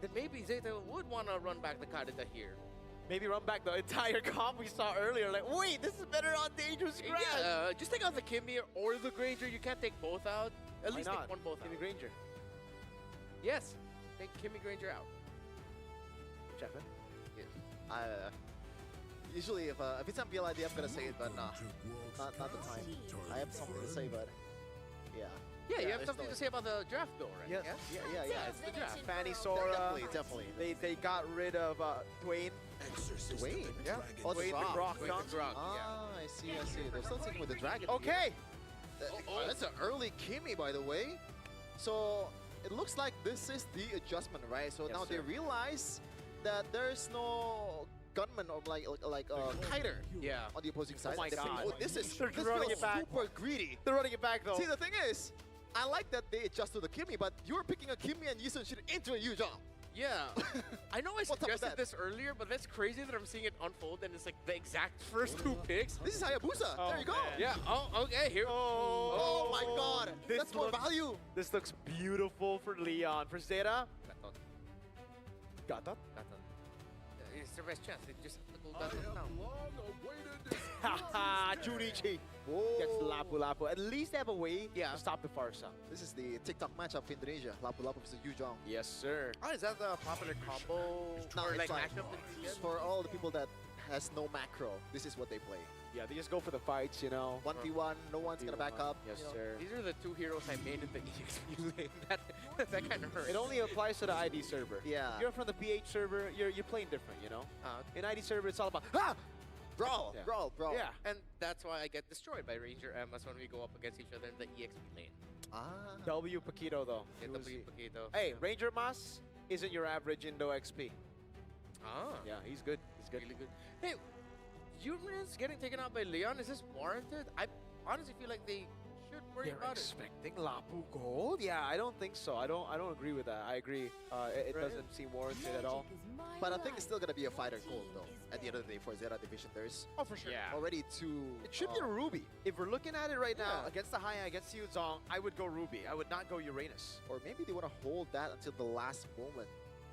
then maybe ZETA would want to run back the Kadita here. Maybe run back the entire comp we saw earlier. Like, wait, this is better on dangerous grass. Yeah, just take out the Kimmy or the Granger. You can't take both out. At least take one both out. Kimmy Granger. Yes, take Kimmy Granger out. Chapman? Yes. Usually, if it's on BLID, I'm gonna say it, but nah, not the time. I have something to say, but yeah. Yeah, you have something to say about the draft though, right? Yeah, yeah. It's the draft. Fanny Sora. Definitely. They got rid of Dwayne. Dwayne? Yeah. Oh, Dwayne the Grok. Ah, I see. They're still sticking with the dragon. Okay. That's an early Kimmy, by the way. So it looks like this is the adjustment, right? So now they realize that there's no gunman or like kiter on the opposing side. Oh my god. This running it back. super greedy. They're running it back though. See, the thing is, I like that they adjust to the Kimmy, but you're picking a Kimmy and Yisun Shin into a Yu Zhang. Yeah. I know I What's up with suggested that? this earlier, but that's crazy that I'm seeing it unfold and it's like the exact first two picks. This is Hayabusa. Oh, there you go. man. Yeah, oh, okay, here. Oh my god. This That's more looks- value. This looks beautiful for Leon. For ZETA. Got that? It's their best chance. They just have to go down. Haha, Junichi gets Lapu Lapu. At least they have a way to stop the Farsa. This is the TikTok matchup for Indonesia. Lapu Lapu versus Yu Zhang. Yes, sir. Oh, is that the popular combo No, or it's like like matchup? for all the people that has no macro, this is what they play. Yeah, they just go for the fights, you know. 1v1, no one's gonna back up. Yes, you know. sir. These are the two heroes I made in the EXP lane. That kind of hurts. It only applies to the ID server. Yeah. You're from the PH server, you're playing different, you know? In ID server, it's all about Brawl, Yeah. brawl. Yeah. And that's why I get destroyed by Ranger Emmas when we go up against each other in the EXP lane. Ah. W Paquito though. Get He was- the Paquito. Hey, Ranger Mas isn't your average Indo XP. Ah. Yeah, he's good. He's good. Really good. Hey, Humans getting taken out by Leon, is this warranted? I honestly feel like they should worry They're about expecting Lapu Gold? Yeah, I don't think so. I don't agree with that. I agree. It Right. doesn't seem warranted at all. But I think it's still gonna be a fighter gold though. At the end of the day, for ZETA Division, there's Oh, for sure. Yeah. already two. It should be a Ruby. If we're looking at it right now, Yeah. against the Haya, against Yu Zhang, I would go Ruby. I would not go Uranus. Or maybe they want to hold that until the last moment,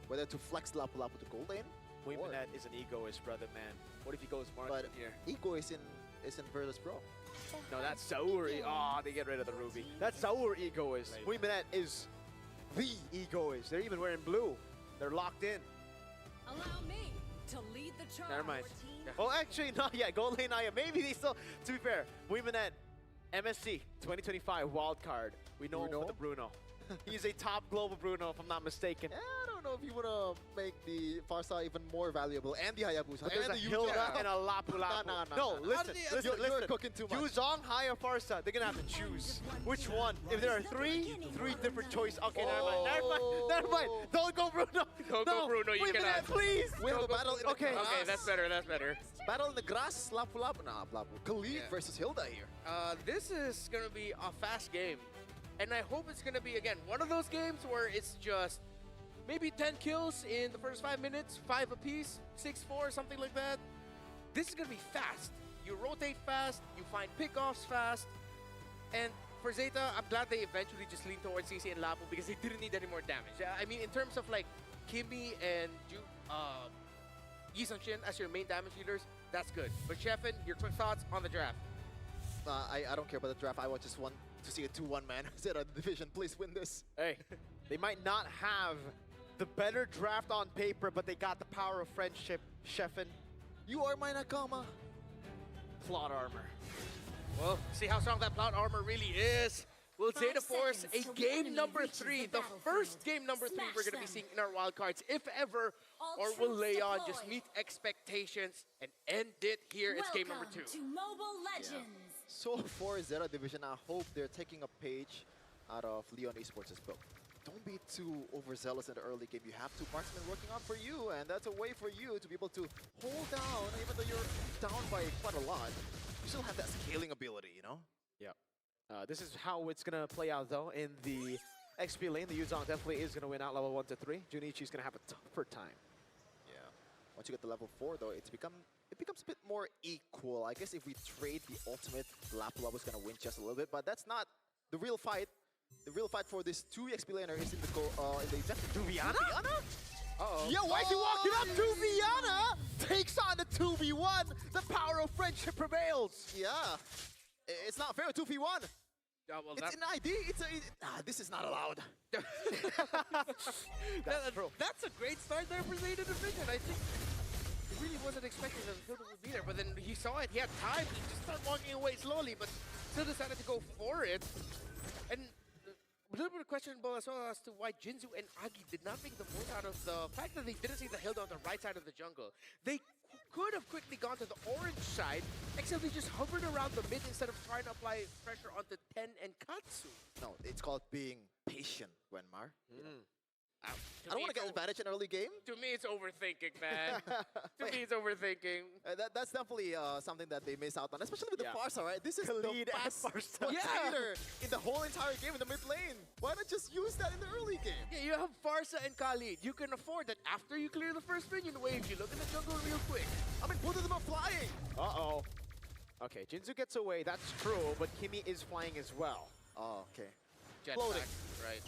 whether to flex Lapu Lapu to gold lane. Wimanet is an egoist, brother, man. What if he goes But marksman here? Ego is in Virtus Pro. No, that's Saur. Oh, they get rid of the Ruby. That's Saur egoist. Wimanet is the egoist. They're even wearing blue. They're locked in. Allow me to lead the charge. Never mind. Team. Oh, actually, not yet. Gold lane Naya. Maybe they still. To be fair, Wimanet, MSC 2025 wildcard. We know him for the Bruno. He's a top global Bruno, if I'm not mistaken. Yeah, I don't know if you want to make the Farsa even more valuable and the Hayabusa But there's and a the Hilda Yu-Zhang. and a Lapu Lapu. No, listen, You're listen. cooking too much. Yu Zhang, Haya, Farsa. They're gonna have to choose which one. If there are three different choices. Okay, never mind. Don't go Bruno. Don't go Bruno, you Wait a minute, cannot. please. We have a battle in the Okay. grass. Okay, that's better. Battle in the grass, Lapu Lapu. Nah, Lapu. Khalid Yeah. versus Hilda here. This is going to be a fast game. And I hope it's going to be, again, one of those games where it's just maybe 10 kills in the first 5 minutes, 5 apiece, 6-4, something like that. This is going to be fast. You rotate fast, you find pickoffs fast. And for ZETA, I'm glad they eventually just leaned towards CC and Lapu because they didn't need any more damage. I mean, in terms of like Kimmy and Yi Sun-shin as your main damage dealers, that's good. But Sheffin, your quick thoughts on the draft? I don't care about the draft. I just want to see a 2-1 man. ZETA Division, please win this. Hey, they might not have the better draft on paper, but they got the power of friendship. Sheffin, You are my Nakama. plot armor. Well, see how strong that plot armor really is. Will ZETA force a game number 3, the first game number 3 we're going to be seeing in our wildcards, if ever, or will Leon just meet expectations and end it here? It's game number 2. Welcome to Mobile Legends. So for ZETA Division, I hope they're taking a page out of Leon Esports' book. Don't be too overzealous in the early game. You have two marksmen working out for you, and that's a way for you to be able to hold down, even though you're down by quite a lot. You still have that scaling ability, you know? Yep. This is how it's going to play out, though, in the XP lane. The Yu Zhang definitely is going to win out level 1 to 3. Junichi's going to have a tougher time. Yeah. Once you get to level 4, though, it becomes a bit more equal. I guess if we trade the ultimate, Lapu Lapu's going to win just a little bit, but that's not the real fight. The real fight for this 2 XP laner is in the objective. Duviana? Yo, why is he walking up? Juviana takes on the 2v1. The power of friendship prevails. Yeah. It's not fair, 2v1. Yeah, well, It's an ID. This is not allowed. That's a great start there for ZETA Division. I think he really wasn't expecting that the Hilda would be there, but then he saw it. He had time. He just started walking away slowly, but still decided to go for it. And a little bit questionable as well as to why Jinzu and Agi did not make the most out of the fact that they didn't see the Hilda on the right side of the jungle. They could have quickly gone to the orange side, except they just hovered around the mid instead of trying to apply pressure onto Ten and Katsu. No, it's called being patient, Wenmar. To I don't me, want to get it's advantage in early game. To me, it's overthinking, man. To me, it's overthinking. That's definitely something that they miss out on, especially with the Farsa, right? This is Khalid the and fast Farsa. leader in the whole entire game in the mid lane. Why not just use that in the early game? Yeah, you have Farsa and Khalid. You can afford that after you clear the first minion wave, you look in the jungle real quick. I mean, both of them are flying. Uh-oh. Okay, Jinzu gets away, that's true, but Kimi is flying as well. Oh, okay. Floating. Jetpack, right.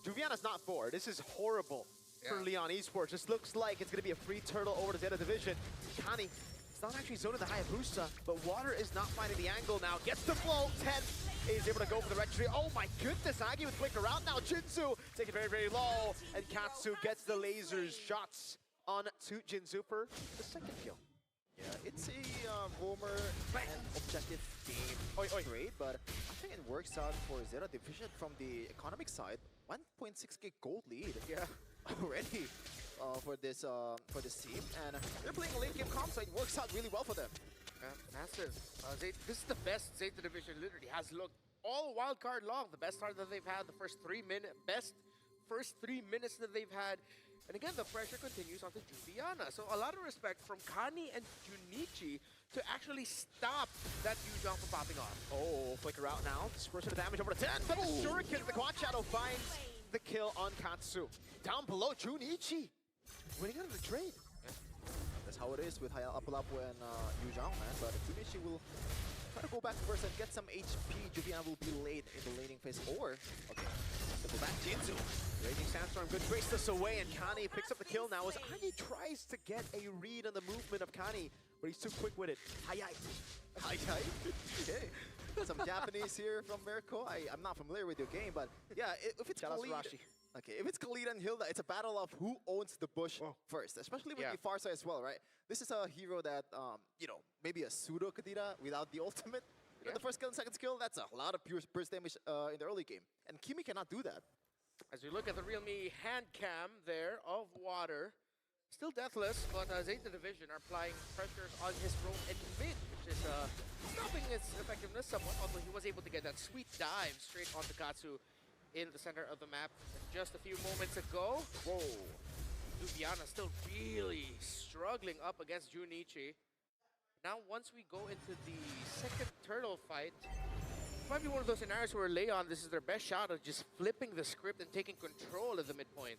Juviana's not forward. This is horrible for Yeah. Leon Esports. This looks like it's going to be a free turtle over to ZETA Division. Kani is not actually zoning the Hayabusa, but Water is not finding the angle now. Gets the flow. 10 is able to go for the registry. Oh my goodness, Agi with flicker out now. Jinzu taking very, very low. And Katsu gets the lasers shots on to Jinzu for the second kill. Yeah, it's a roamer and objective game trade, but I think it works out for ZETA Division from the economic side. 1.6k gold lead already for this team, and they're playing a late game comp, so it works out really well for them. Massive. This is the best ZETA Division literally has looked all wild card long. The best start that they've had, the first 3 minutes, best first 3 minutes that they've had. And again, the pressure continues onto Juviana. So a lot of respect from Kani and Junichi to actually stop that Yuzhong from popping off. Oh, flicker out now. Dispersion of damage over to 10, but the Shuriken, the Quad Shadow finds the kill on Katsu. Down below, Junichi winning out of the trade. That's how it is with Apulapu and Yuzhong, man. But Junichi will try to go back first and get some HP. Juviana will be late in the laning phase. Or, okay, go back Jinzu. Raging Sandstorm, good trace this away, and Kani picks up the kill now as Agi tries to get a read on the movement of Kani, but he's too quick with it. Hi-hi. Hi-hi. Okay. Some Japanese here from Mirko. I'm not familiar with your game, but yeah, if it's Shout out to Khalid, Rashi. okay, if it's Khalid and Hilda, it's a battle of who owns the bush first, especially with the Farsa as well, right? This is a hero that, you know, maybe a pseudo Kadira without the ultimate. You know, the first kill and second skill, that's a lot of pure burst damage in the early game. And Kimi cannot do that. As we look at the Realme hand cam there of Water, still deathless, but ZETA Division are applying pressures on his roam and mid, which is stopping his effectiveness somewhat, although he was able to get that sweet dive straight onto Katsu in the center of the map just a few moments ago. Whoa. Juviana still really struggling up against Junichi. Now, once we go into the second turtle fight, it might be one of those scenarios where Leon, this is their best shot of just flipping the script and taking control of the midpoint.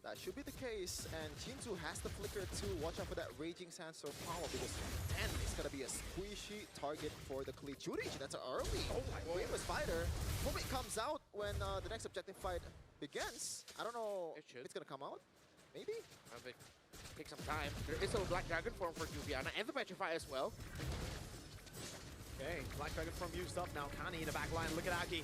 That should be the case, and Jinzu has the flicker too. Watch out for that Raging Sandstorm power, because 10 is going to be a squishy target for the Khalid. Junichi, that's an early. Oh my goodness, fighter. Hope it comes out when the next objective fight begins. I don't know if it's going to come out. Maybe? Take some time. There is a Black Dragon form for Juviana and the Petrify as well. Okay, Black Dragon form used up now. Kani in the back line. Look at Agi.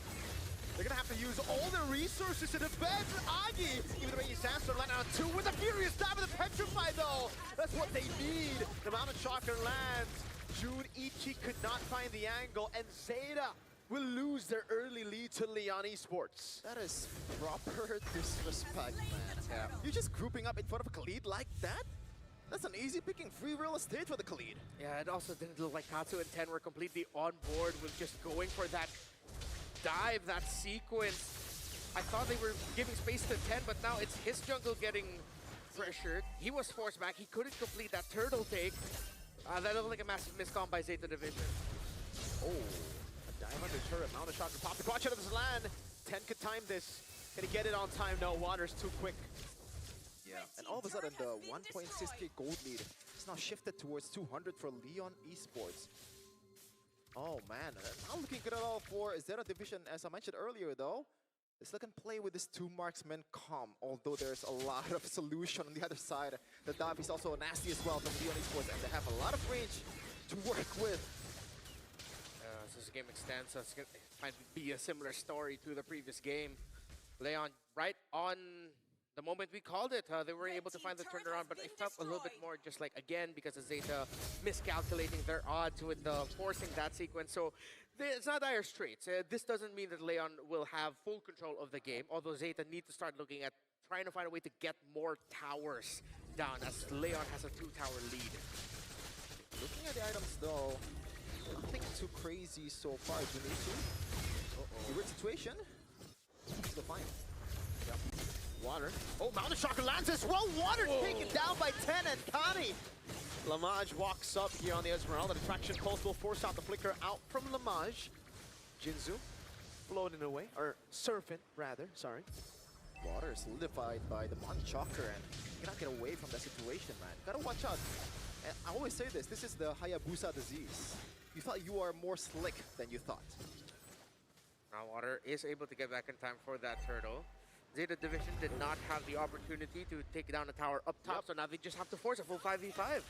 They're going to have to use all their resources to defend Agi. Even the Raging Sandstorm land on 2 with a furious dive of the Petrify, though. That's what they need. The Mountain Shocker lands. Junichi could not find the angle, and ZETA will lose their early lead to Leon Esports. That is proper disrespect, man. Yeah. You're just grouping up in front of a Khalid like that? That's an easy picking free real estate for the Khalid. Yeah, it also didn't look like Katsu and Ten were completely on board with just going for that dive, that sequence. I thought they were giving space to Ten, but now it's his jungle getting pressured. He was forced back. He couldn't complete that turtle take. That looked like a massive miscom by ZETA Division. Oh, a dive under turret. Mountain Shocker popped the quad out of his land. 10 could time this. Can he get it on time? No, Water's too quick. Yeah. And all of a sudden, the 1.6k gold lead is now shifted towards 200 for Leon Esports. Oh man, not looking good at all for ZETA Division, as I mentioned earlier though. They still can play with this 2 marksman calm, although there's a lot of solution on the other side. The dive is also nasty as well from Leon Esports, and they have a lot of range to work with. So this game extends, so it might be a similar story to the previous game. Leon, right on the moment we called it, they were able to find the turnaround, but it felt a little bit more just like, again, because of ZETA miscalculating their odds with forcing that sequence. So it's not dire straits. This doesn't mean that Leon will have full control of the game, although ZETA need to start looking at trying to find a way to get more towers down, as Leon has a 2-tower lead. Looking at the items though, nothing too crazy so far. Junichi, weird situation. Still fine. Yep. Water. Oh, Mountain Shocker lands as well. Water taken down by 10, and Kani. Lamage walks up here on the Esmeralda. The traction pulse will force out the flicker out from Lamage. Jinzu floating away, or surfing rather, sorry. Water is solidified by the Mon Shocker, and you cannot get away from that situation, man. Gotta watch out. And I always say this is the Hayabusa disease. You thought you are more slick than you thought. Now Water is able to get back in time for that turtle. ZETA Division did not have the opportunity to take down a tower up top, so now they just have to force a full 5v5.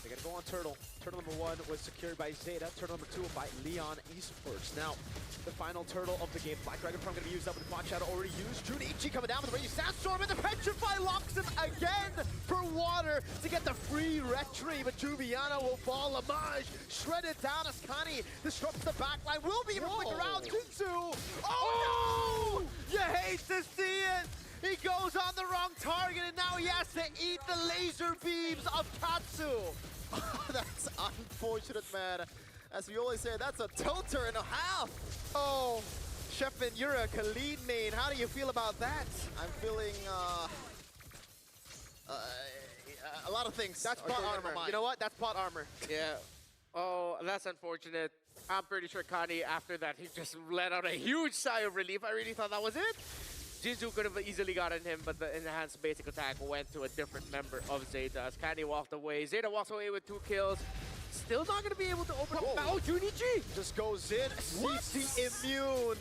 They gotta go on Turtle. Turtle number 1 was secured by ZETA. Turtle number 2 by Leon Esports. Now, the final turtle of the game. Black Dragon Farm gonna be used up with the Quad Shadow already used. Junichi coming down with the Raging Sandstorm, and the Petrify locks him again for Water to get the free retry, but Juviano will fall. Lamage shredded down as Kani disrupts the backline. Will be able to flick around. Jinzu! Oh no! You hate to see it! He goes on the wrong target, and now he has to eat the laser beams of Katsu. That's unfortunate, man. As we always say, that's a tilter and a half. Oh, Sheffin, you're a Khalid main. How do you feel about that? I'm feeling a lot of things. That's are plot going in my armor. mind. You know what? That's plot armor. Yeah. Oh, that's unfortunate. I'm pretty sure Kani, after that, he just let out a huge sigh of relief. I really thought that was it. Jinzu could have easily gotten him, but the enhanced basic attack went to a different member of ZETA as Kani walked away. ZETA walks away with 2 kills. Still not going to be able to open up. Oh, Junichi! Just goes in, CC immune.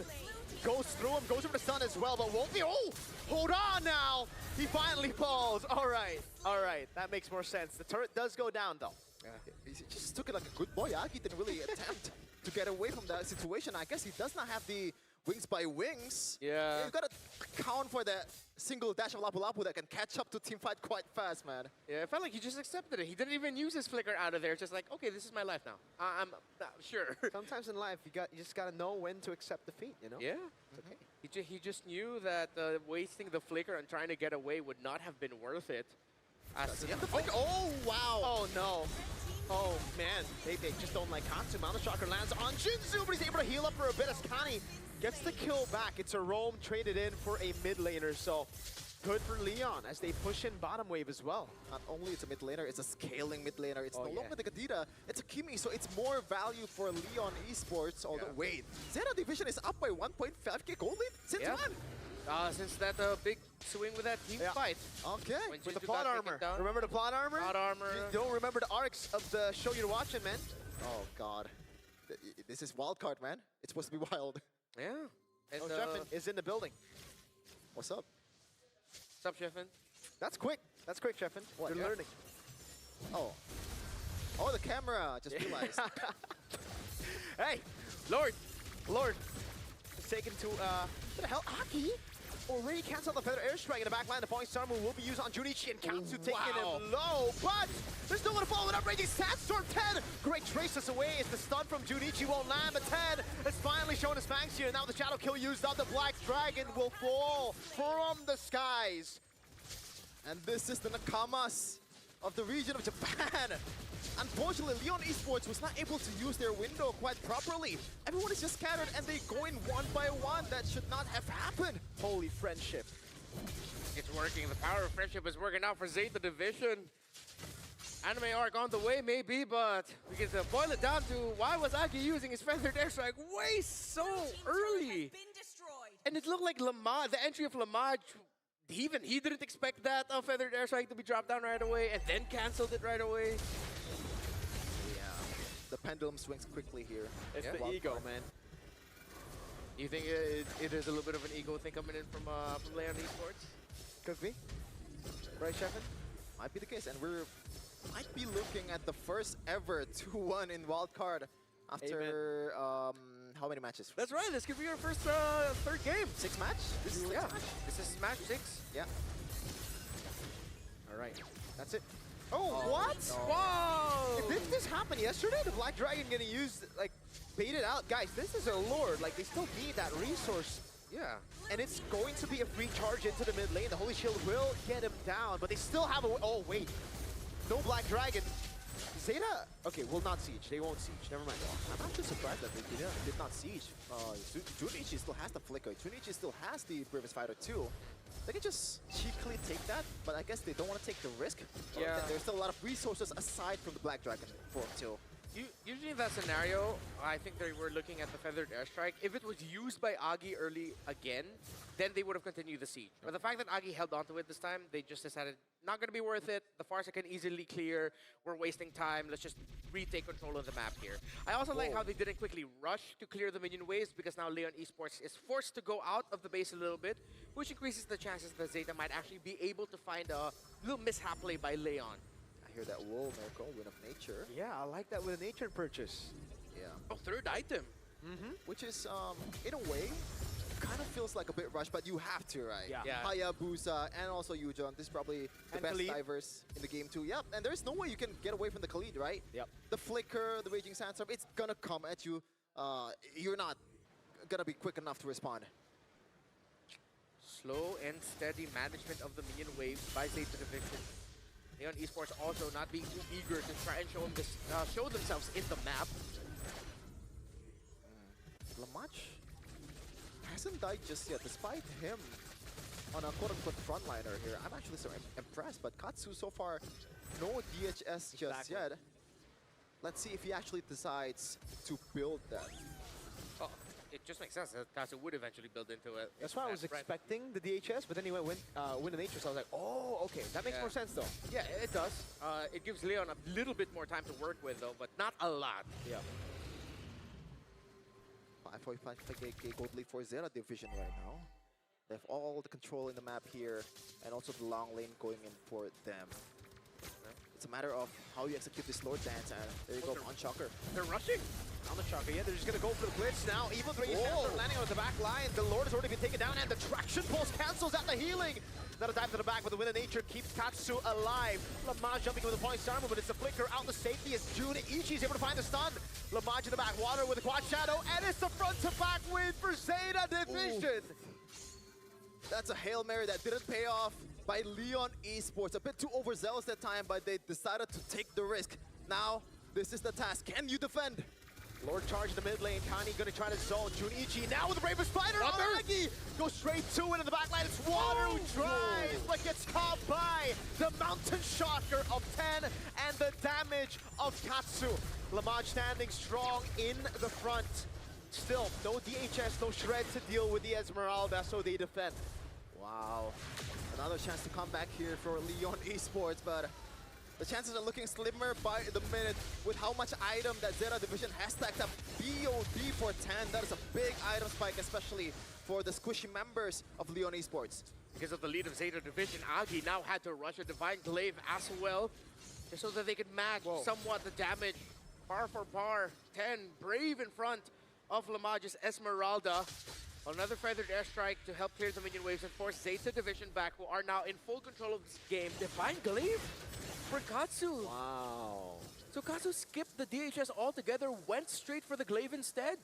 Goes through him, goes over the stun as well, but won't be. Oh, hold on now. He finally falls. All right. That makes more sense. The turret does go down, though. Yeah. He just took it like a good boy. Aki didn't really attempt to get away from that situation. I guess he does not have the wings by wings. Yeah. You've got to count for that single dash of Lapu Lapu that can catch up to teamfight quite fast, man. Yeah, it felt like he just accepted it. He didn't even use his flicker out of there. Just like, okay, this is my life now. I'm sure. Sometimes in life, you just gotta know when to accept defeat, you know? Yeah. It's okay. He just knew that wasting the flicker and trying to get away would not have been worth it. Oh, wow. Oh, no. Oh, man. They just don't like Katsu. Mountain Shocker lands on Jinzu, but he's able to heal up for a bit as Kani gets the kill back. It's a roam traded in for a mid laner, so good for Leon as they push in bottom wave as well. Not only it's a mid laner, it's a scaling mid laner. It's no yeah. longer the Kadita, it's a Kimi, so it's more value for Leon Esports. Although, wait, ZETA Division is up by 1.5k gold lead? Since when? Since that big swing with that team fight. Okay. When With the Jinzu plot got armor. taken down. Remember the plot armor? Plot armor. You don't remember the arcs of the show you're watching, man? Oh, God. This is wild card, man. It's supposed to be wild. Yeah. And, Oh, Sheffin is in the building. What's up? what's up, Sheffin? That's quick. That's quick, Sheffin. What? You're learning. Oh, the camera. Just realized. Hey, Lord. It's taken to, what the hell? Aki already canceled the Feather Airstrike in the back line. The Falling Star move will be used on Junichi and Katsu taking him low, but there's no one to follow it up. Raging Sandstorm 10. Great traces away as the stun from Junichi won't land, but 10 has finally shown his fangs here. Now the Shadow Kill used up. The Black Dragon will fall from the skies. And this is the Nakamas of the region of Japan. Unfortunately, Leon Esports was not able to use their window quite properly. Everyone is just scattered and they go in one by one. That should not have happened. Holy friendship. It's working. The power of friendship is working out for ZETA Division. Anime arc on the way, maybe, but we can boil it down to why was Aki using his feathered airstrike way so early? And it looked like Lamage, the entry of Lamage, even he didn't expect that feathered airstrike to be dropped down right away and then canceled it right away. Yeah, the pendulum swings quickly here. It's the ego, man. You think it is a little bit of an ego thing coming in from Leon Esports? Could be. Right, Sheffin? Might be the case, and we're might be looking at the first ever 2-1 in wildcard after how many matches? That's right. This could be our first third game. 6 match? This is Yeah. sixth match? This is match 6. Yeah. All right. That's it. Oh, what? no. Whoa! Didn't this happen yesterday? The Black Dragon getting used, like, baited out. Guys, this is a lord. Like, they still need that resource. Yeah. And it's going to be a free charge into the mid lane. The Holy Shield will get him down, but they still have a... Oh, wait. No Black Dragon. ZETA, okay, will not siege. They won't siege. Never mind. I'm actually surprised that they did not siege. Junichi still has the Flicker. Junichi still has the Bravest Fighter too. They can just cheekily take that, but I guess they don't want to take the risk. Yeah. There's still a lot of resources aside from the Black Dragon for him too. Usually in that scenario, I think they were looking at the Feathered Airstrike. If it was used by Agi early again, then they would have continued the siege. But the fact that Agi held onto it this time, they just decided, not going to be worth it. The Farsa can easily clear. We're wasting time. Let's just retake control of the map here. I also like how they didn't quickly rush to clear the minion waves, because now Leon Esports is forced to go out of the base a little bit, which increases the chances that ZETA might actually be able to find a little mishap play by Leon. I hear that. Whoa, Miracle, Win of Nature. Yeah, I like that with a nature purchase. Yeah. Oh, third item. Which is, in a way, kind of feels like a bit rushed, but you have to, right? Yeah. Yeah. Hayabusa and also Yujon. This is probably the And best Khalid. divers in the game too. Yep, and there's no way you can get away from the Khalid, right? Yep. The Flicker, the Raging Sandstorm, it's gonna come at you. You're not gonna be quick enough to respond. Slow and steady management of the minion waves by ZETA Division. Leon Esports also not being too eager to try and show themselves in the map. Lamach hasn't died just yet, despite him on a quote-unquote frontliner here. I'm actually so impressed, but Katsu so far, no DHS just Exactly. yet. Let's see if he actually decides to build that. Oh, it just makes sense that Katsu would eventually build into it. That's why I was expecting the DHS, but then he went win the nature, so I was like, oh, okay, that makes Yeah. more sense though. Yeah, it does. It gives Leon a little bit more time to work with, though, but not a lot. Yeah. 5.5k gold lead for ZETA Division right now. They have all the control in the map here, and also the long lane going in for them. It's a matter of how you execute this Lord Dance, and there you go, on Shocker. They're rushing. On the Chaka, yeah, they're just gonna go for the blitz now. Even though are landing on the back line, the Lord has already been taken down, and the traction pulse cancels out the healing. Another dive to the back, but the Win of Nature keeps Katsu alive. Lamaj jumping with the point armor, but it's the Flicker out the safety as Junichi's able to find the stun. Lamaj in the back water with a quad shadow, and it's the front to back win for ZETA Division. That's a Hail Mary that didn't pay off by Leon Esports. A bit too overzealous that time, but they decided to take the risk. Now, this is the task. Can you defend? Lord charge in the mid lane. Kani gonna try to zone. Junichi now with the Bravest Spider on Agi. Goes straight to it in the back line. It's Water who tries, but gets caught by the Mountain Shocker of 10 and the damage of Katsu. Lamaj standing strong in the front. Still, no DHS, no shred to deal with the Esmeralda, so they defend. Wow. Another chance to come back here for Leon Esports, but the chances are looking slimmer by the minute with how much item that ZETA Division has stacked up. BOD for 10, that is a big item spike, especially for the squishy members of Leon Esports. Because of the lead of ZETA Division, Agi now had to rush a Divine Glaive as well, just so that they could match somewhat the damage. Par for par, 10, Brave in front of Lamaj's Esmeralda. Another Feathered Airstrike to help clear the minion waves and force ZETA Division back, who are now in full control of this game. Divine Glaive for Katsu. Wow. So Katsu skipped the DHS altogether, went straight for the Glaive instead.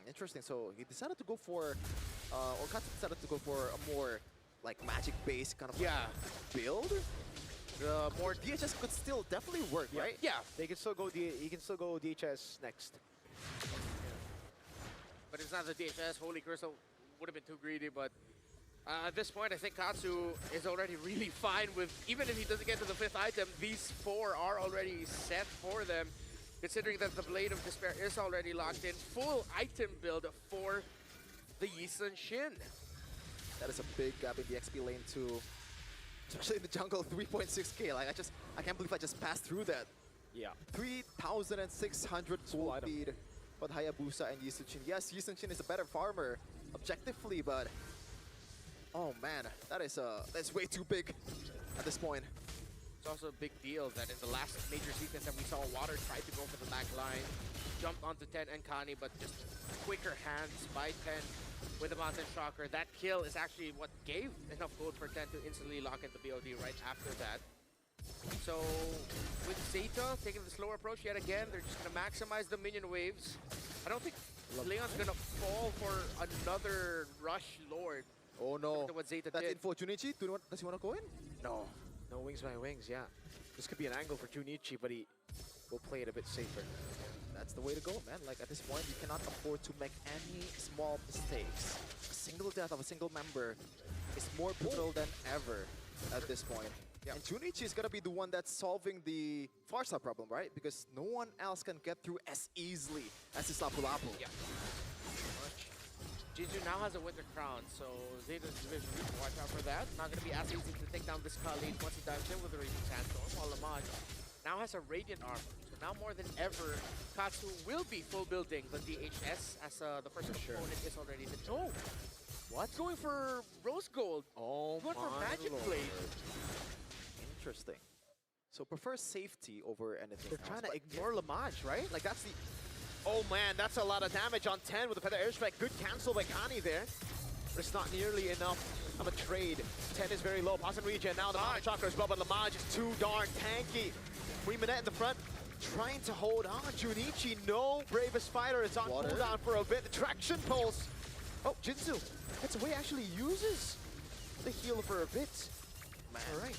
Interesting. So he decided to go for, or Katsu decided to go for a more like magic-based kind of build. More DHS could still definitely work, right? Yeah. They can still go he can still go DHS next. But it's not the DHS. Holy Crystal would have been too greedy, but at this point, I think Katsu is already really fine with, even if he doesn't get to the 5th item, these 4 are already set for them, considering that the Blade of Despair is already locked in. Full item build for the Yisun Shin. That is a big gap in the XP lane too. Especially in the jungle, 3.6k. Like I can't believe I just passed through that. Yeah. 3,600 gold item. lead But Hayabusa and Yisuchin, yes, Yisuchin is a better farmer objectively, but oh man, that's way too big at this point. It's also a big deal that in the last major sequence that we saw, Water tried to go for the back line, jumped onto 10 and Kani, but just quicker hands by 10 with the Mountain Shocker. That kill is actually what gave enough gold for 10 to instantly lock in the BOD right after that. So with ZETA taking the slower approach yet again, they're just going to maximize the minion waves. I don't think Leon's going to fall for another rush Lord. Oh no, what ZETA that did. info Junichi, does he want to go in? No. No wings by wings, yeah. This could be an angle for Junichi, but he will play it a bit safer. That's the way to go, man. Like, at this point, you cannot afford to make any small mistakes. A single death of a single member is more brutal than ever at this point. Yep. And Junichi is gonna be the one that's solving the Farsa problem, right? Because no one else can get through as easily as this Lapu Lapu. Yeah. Jiju now has a Winter Crown, so ZETA's division needs to watch out for that. Not going to be as easy to take down this Khalid once he dives in with the Raging Sandstorm, while Lamaj now has a Radiant armor. So now more than ever, Katsu will be full building the DHS as the first opponent is already the... Oh! What? Going for Rose Gold. Oh, going for Magic Lord. Blade. Interesting. So prefer safety over anything They're else, trying to but ignore Lamaj, right? Like, that's the... Oh man, that's a lot of damage on 10 with the Feather Airstrike. Good cancel by Kani there. But it's not nearly enough of a trade. 10 is very low. Pass and regen. Now the Mountain Chakra as well, but Lamaj is too darn tanky. Minette in the front, trying to hold on. Junichi, no Bravest Fighter. It's on cooldown for a bit. The traction pulse. Oh, Jinzu gets away, actually uses the heal for a bit. man. All right.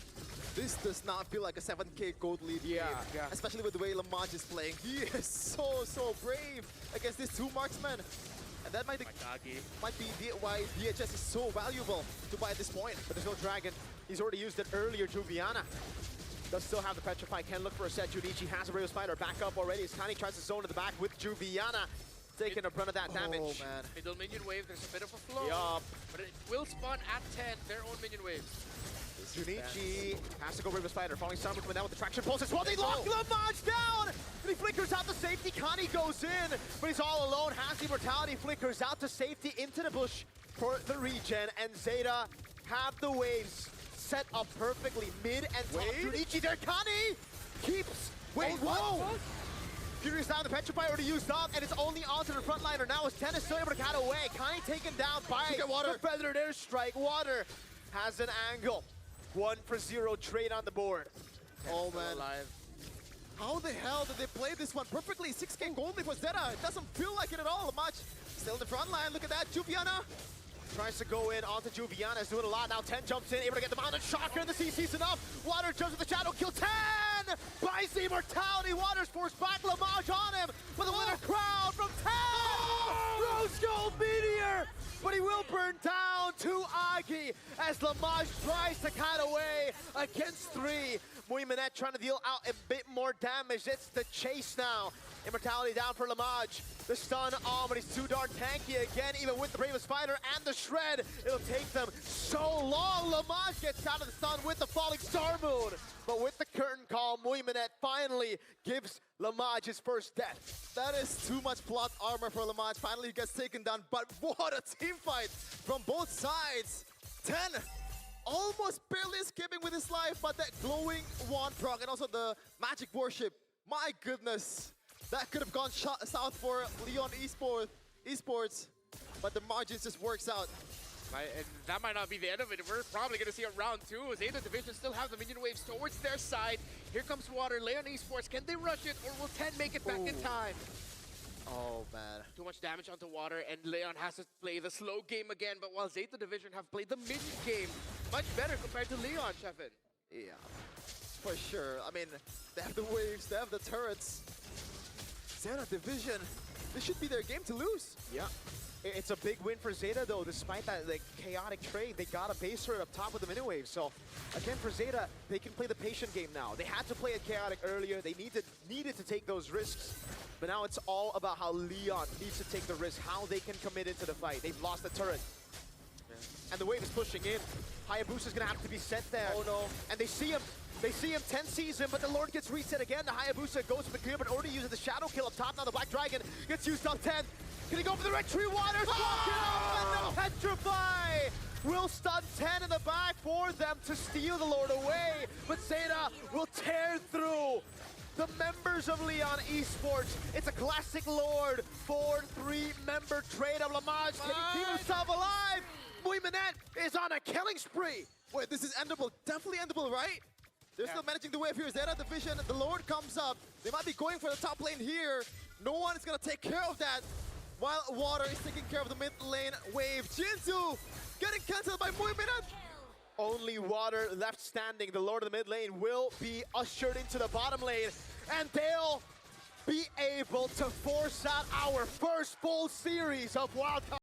This does not feel like a 7k gold lead game. Yeah. Especially with the way Lamaj is playing. He is so brave against these two marksmen. And that might be why DHS is so valuable to buy at this point. But there's no dragon. He's already used it earlier. Juviana does still have the Petrify. Can look for a set. Junichi has a Brave Spider back up already as Kani tries to zone in the back with Juviana taking a brunt of that damage. Oh man. Middle minion wave, there's a bit of a flow. Yup. But it will spawn at 10, their own minion waves. Junichi has to go River Spider, falling Summer coming down with the traction pulse as well. They lock Lamaj down! And he flickers out to safety. Kani goes in, but he's all alone. Has the Immortality, flickers out to safety into the bush for the regen. And ZETA have the waves set up perfectly. Mid and top. Junichi there. Kani keeps. Wait, whoa! Furious down, the Petrify already used up, and it's only onto the frontliner now as 10 is still able to cut away. Kani taken down by the Feathered Airstrike. Water has an angle. 1-for-0 trade on the board. Oh man. Alive. How the hell did they play this one perfectly? 6k gold lead for ZETA. It doesn't feel like it at all much. Still in the front line. Look at that. Juviana tries to go in onto Juviana. Is doing a lot now. 10 jumps in, able to get the Mountain Shocker, and the CC's enough. Water jumps with the Shadow Kill. 10 buys the Immortality. Water's forced back. Lamaj on him with a Winter Crown from 10. Rose Gold Meteor. But he will burn down to Agi as Lamaj tries to cut away against 3. Minette trying to deal out a bit more damage. It's the chase now. Immortality down for Lamaj. The stun on, but he's too darn tanky again, even with the Bravest Spider and the Shred. It'll take them so long. Lamaj gets out of the stun with the Falling Star Moon. But with the curtain call, Minette finally gives Lamaj his first death. That is too much plot armor for Lamaj. Finally he gets taken down, but what a team fight from both sides. 10 almost barely escaping with his life, but that glowing wand proc and also the magic worship. My goodness, that could have gone south for Leon Esports, but the margins just works out. And that might not be the end of it. We're probably going to see a round 2 as ZETA Division still have the minion waves towards their side. Here comes Water, Leon Esports. Can they rush it or will 10 make it back in time? Oh man. Too much damage onto Water and Leon has to play the slow game again. But while ZETA Division have played the mid game much better compared to Leon, Sheffin. Yeah, for sure. I mean, they have the waves, they have the turrets. ZETA Division, this should be their game to lose. Yeah. It's a big win for ZETA though, despite that chaotic trade. They got a base turret up top with the mini wave. So again for ZETA, they can play the patient game now. They had to play it chaotic earlier. They needed to take those risks. But now it's all about how Leon needs to take the risk, how they can commit into the fight. They've lost the turret. Yeah. and the wave is pushing in. Hayabusa's gonna have to be set there. Oh no. And they see him 10 season, but the Lord gets reset again. The Hayabusa goes for the clear, but already using the Shadow Kill up top. Now the Black Dragon gets used up 10. Can he go for the Red Tree Waters? Walk it up, and the Petrify will stun 10 in the back for them to steal the Lord away. But ZETA will tear through the members of Leon Esports. It's a classic Lord 4-3 member trade of Lamage. Can he keep himself alive? Muimanet is on a killing spree. Wait, this is endable. Definitely endable, right? They're still managing the wave here. ZETA division, the Lord comes up. They might be going for the top lane here. No one is going to take care of that. While Water is taking care of the mid lane wave. Jinzu getting cancelled by Muimanet. Only Water left standing. The Lord of the mid lane will be ushered into the bottom lane, and they'll be able to force out our first full series of Wildcard.